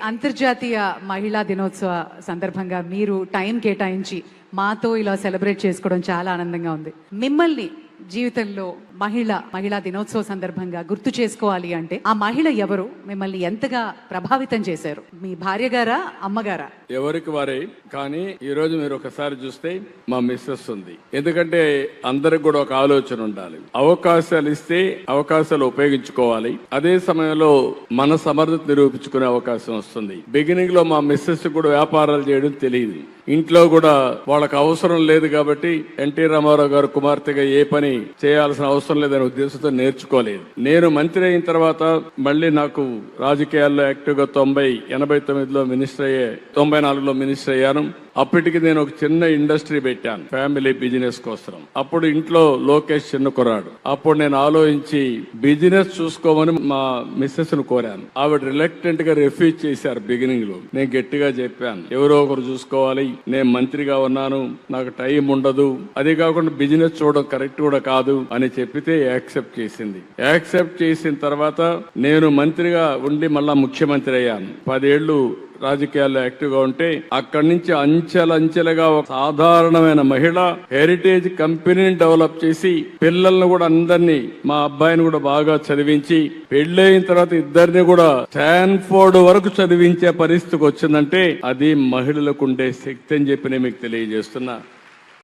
అంతర్జాతీయ మహిళా దినోత్సవ సందర్భంగా మీరు టైం కేటాయించి మాతో ఇలా సెలబ్రేట్ చేసుకోవడం చాలా ఆనందంగా ఉంది. మిమ్మల్ని జీవితంలో మహిళా దినోత్సవ సందర్భంగా గుర్తు చేసుకోవాలి అంటే ఆ మహిళ ఎవరు, మిమ్మల్ని ఎంతగా ప్రభావితం చేశారు? మీ భార్య గారా, అమ్మగారా? ఎవరికి వారే. కానీ ఈ రోజు మీరు ఒకసారి చూస్తే మా మిస్సెస్ ఉంది. ఎందుకంటే అందరికి కూడా ఒక ఆలోచన ఉండాలి. అవకాశాలు ఇస్తే అవకాశాలు ఉపయోగించుకోవాలి. అదే సమయంలో మన సమర్థత నిరూపించుకునే అవకాశం వస్తుంది. బిగినింగ్ లో మా మిస్సెస్ కూడా వ్యాపారాలు చేయడం తెలియదు. ఇంట్లో కూడా వాళ్ళకి అవసరం లేదు కాబట్టి ఎన్టీ రామారావు గారు కుమార్తెగా ఏ పని చేయాల్సిన అవసరం లేదనే ఉద్దేశంతో నేర్చుకోలేదు. నేను మంత్రి అయిన తర్వాత మళ్ళీ నాకు రాజకీయాల్లో యాక్టివ్ గా 89లో మినిస్టర్ 94లో మినిస్టర్ అయ్యాను. అప్పటికి నేను ఒక చిన్న ఇండస్ట్రీ పెట్టాను ఫ్యామిలీ బిజినెస్ కోసం. అప్పుడు ఇంట్లో లోకేష్ చిన్న కుర్రాడు. అప్పుడు నేను ఆలోచించి బిజినెస్ చూసుకోమని మా మిస్సెస్ ను కోరాను. ఆవిడ రిలక్టెంట్ గా రిఫ్యూజ్ చేశారు. బిగినింగ్ లో నేను గట్టిగా చెప్పాను, ఎవరో ఒకరు చూసుకోవాలి, నేను మంత్రిగా ఉన్నాను, నాకు టైం ఉండదు, అదే కాకుండా బిజినెస్ చూడడం కరెక్ట్ కూడా కాదు అని చెప్పితే యాక్సెప్ట్ చేసింది. యాక్సెప్ట్ చేసిన తర్వాత నేను మంత్రిగా ఉండి మళ్ళా ముఖ్యమంత్రి అయ్యాను. 10 ఏళ్లు రాజకీయాల్లో యాక్టివ్ గా ఉంటే అక్కడి నుంచి అంచెలంచెలుగా ఒక సాధారణమైన మహిళ హెరిటేజ్ కంపెనీని డెవలప్ చేసి పిల్లల్ని కూడా అందరినీ, మా అబ్బాయిని కూడా బాగా చదివించి పెళ్ళైన తర్వాత ఇద్దరిని కూడా స్టాన్ఫోర్డ్ వరకు చదివించే పరిస్థితికి వచ్చిందంటే అది మహిళలకు ఉండే శక్తి అని చెప్పి నేను మీకు తెలియజేస్తున్నా.